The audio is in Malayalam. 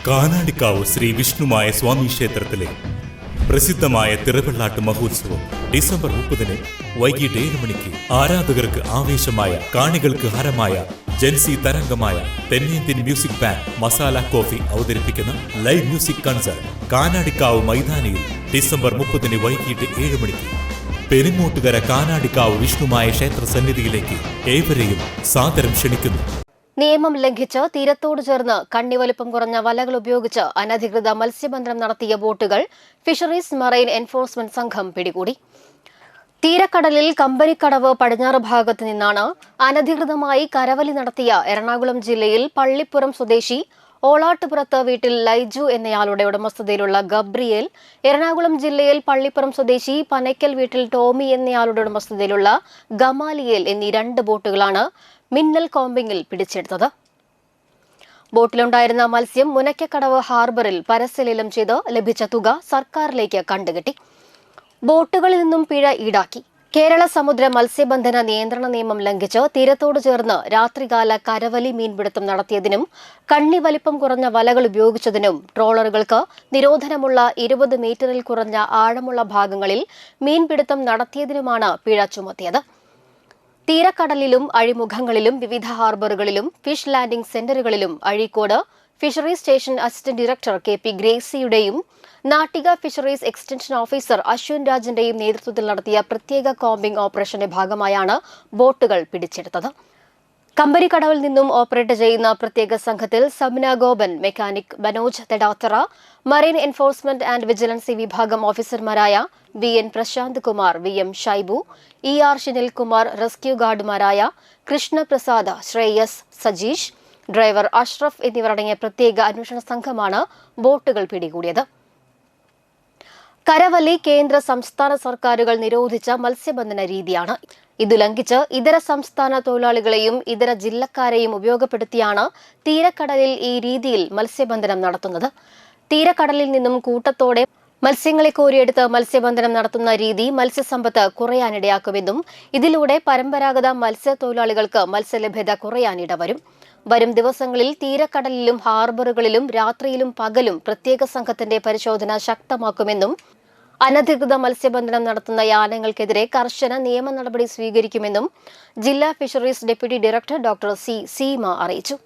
കാനാടിക്കാവ് ശ്രീ വിഷ്ണുമായ സ്വാമി ക്ഷേത്രത്തിലെ പ്രസിദ്ധമായ തിറവെള്ളാട്ട് മഹോത്സവം ഡിസംബർ 30 വൈകിട്ട് 7 മണിക്ക് ആരാധകർക്ക് ആവേശമായ, കാണികൾക്ക് ഹരമായ, ജൻസി തരംഗമായ തെന്നിന്ത്യൻ മ്യൂസിക് ബാൻഡ് മസാല കോഫി അവതരിപ്പിക്കുന്ന ലൈവ് മ്യൂസിക് കൺസേർട്ട് കാനാടിക്കാവ് മൈതാനിയിൽ ഡിസംബർ 30 വൈകിട്ട് 7 മണിക്ക് പെരുങ്ങോട്ടുകര കാനാടിക്കാവ് വിഷ്ണുമായ ക്ഷേത്ര സന്നിധിയിലേക്ക് ഏവരെയും സാദരം ക്ഷണിക്കുന്നു. നിയമം ലംഘിച്ച് തീരത്തോട് ചേർന്ന് കണ്ണിവലുപ്പം കുറഞ്ഞ വലകൾ ഉപയോഗിച്ച് അനധികൃത മത്സ്യബന്ധനം നടത്തിയ ബോട്ടുകൾ ഫിഷറീസ് മറൈൻ എൻഫോഴ്സ്മെന്റ് സംഘം പിടികൂടി. തീരക്കടലിൽ കമ്പനിക്കടവ് പടിഞ്ഞാറ് ഭാഗത്ത് നിന്നാണ് അനധികൃതമായി കരവലി നടത്തിയ എറണാകുളം ജില്ലയിൽ പള്ളിപ്പുറം സ്വദേശി ഓളാട്ടുപുറത്ത് വീട്ടിൽ ലൈജു എന്നയാളുടെ ഉടമസ്ഥതയിലുള്ള ഗബ്രിയേൽ, എറണാകുളം ജില്ലയിൽ പള്ളിപ്പുറം സ്വദേശി പനയ്ക്കൽ വീട്ടിൽ ടോമി എന്നയാളുടെ ഉടമസ്ഥതയിലുള്ള ഗമാലിയേൽ എന്നീ 2 ബോട്ടുകളാണ് മിന്നൽ കോമ്പിങ്ങിൽ പിടിച്ചെടുത്തത്. ബോട്ടിലുണ്ടായിരുന്ന മത്സ്യം മുനയ്ക്കക്കടവ് ഹാർബറിൽ പരസ്യലേലം ചെയ്ത് ലഭിച്ച തുക സർക്കാരിലേക്ക് കണ്ടുകെട്ടി. ബോട്ടുകളിൽ നിന്നും പിഴ ഈടാക്കി. കേരള സമുദ്ര മത്സ്യബന്ധന നിയന്ത്രണ നിയമം ലംഘിച്ച് തീരത്തോട് ചേർന്ന് രാത്രികാല കരവലി മീൻപിടുത്തം നടത്തിയതിനും കണ്ണി വലിപ്പം കുറഞ്ഞ വലകൾ ഉപയോഗിച്ചതിനും ട്രോളറുകൾക്ക് നിരോധനമുള്ള 20 മീറ്ററിൽ കുറഞ്ഞ ആഴമുള്ള ഭാഗങ്ങളിൽ മീൻപിടുത്തം നടത്തിയതിനുമാണ് പിഴ ചുമത്തിയത്. തീരക്കടലിലും അഴിമുഖങ്ങളിലും വിവിധ ഹാർബറുകളിലും ഫിഷ് ലാൻഡിംഗ് സെന്ററുകളിലും Azhikode fisheries station assistant director KP ഗ്രേസിയുടെയും Nattika fisheries extension officer Ashwin രാജിന്റെയും നേതൃത്വത്തിൽ നടത്തിയ പ്രത്യേക കോമ്പിംഗ് ഓപ്പറേഷന്റെ ഭാഗമായാണ് ബോട്ടുകൾ പിടിച്ചെടുത്തത്. കമ്പനിക്കടവിൽ നിന്നും ഓപ്പറേറ്റ് ചെയ്യുന്ന പ്രത്യേക സംഘത്തിൽ Sabna Gopan, mechanic Manoj Thedathara, marine enforcement and വിജിലൻസി വിഭാഗം ഓഫീസർമാരായ VN Prashanth Kumar, VM Shaibu, ER Shinilkumar, rescue ഗാർഡുമാരായ കൃഷ്ണപ്രസാദ്, ശ്രേയസ്, സജീഷ്, ഡ്രൈവർ അഷ്റഫ് എന്നിവരടങ്ങിയ പ്രത്യേക അന്വേഷണ സംഘമാണ് ബോട്ടുകൾ പിടികൂടിയത്. കരവലി കേന്ദ്ര സംസ്ഥാന സർക്കാരുകൾ നിരോധിച്ച മത്സ്യബന്ധന രീതിയാണ്. ഇത് ലംഘിച്ച് ഇതര സംസ്ഥാന തൊഴിലാളികളെയും ഇതര ജില്ലക്കാരെയും ഉപയോഗപ്പെടുത്തിയാണ് തീരക്കടലിൽ ഈ രീതിയിൽ മത്സ്യബന്ധനം നടത്തുന്നത്. തീരക്കടലിൽ നിന്നും കൂട്ടത്തോടെ മത്സ്യങ്ങളെ കോരിയെടുത്ത് മത്സ്യബന്ധനം നടത്തുന്ന രീതി മത്സ്യസമ്പത്ത് കുറയാനിടയാക്കുമെന്നും ഇതിലൂടെ പരമ്പരാഗത മത്സ്യത്തൊഴിലാളികൾക്ക് മത്സ്യലഭ്യത കുറയാനിടവരും. വരും ദിവസങ്ങളിൽ തീരക്കടലിലും ഹാർബറുകളിലും രാത്രിയിലും പകലും പ്രത്യേക സംഘത്തിന്റെ പരിശോധന ശക്തമാക്കുമെന്നും അനധികൃത മത്സ്യബന്ധനം നടത്തുന്ന യാനങ്ങൾക്കെതിരെ കർശന നിയമ നടപടി സ്വീകരിക്കുമെന്നും ജില്ലാ fisheries deputy director doctor C. Seema അറിയിച്ചു.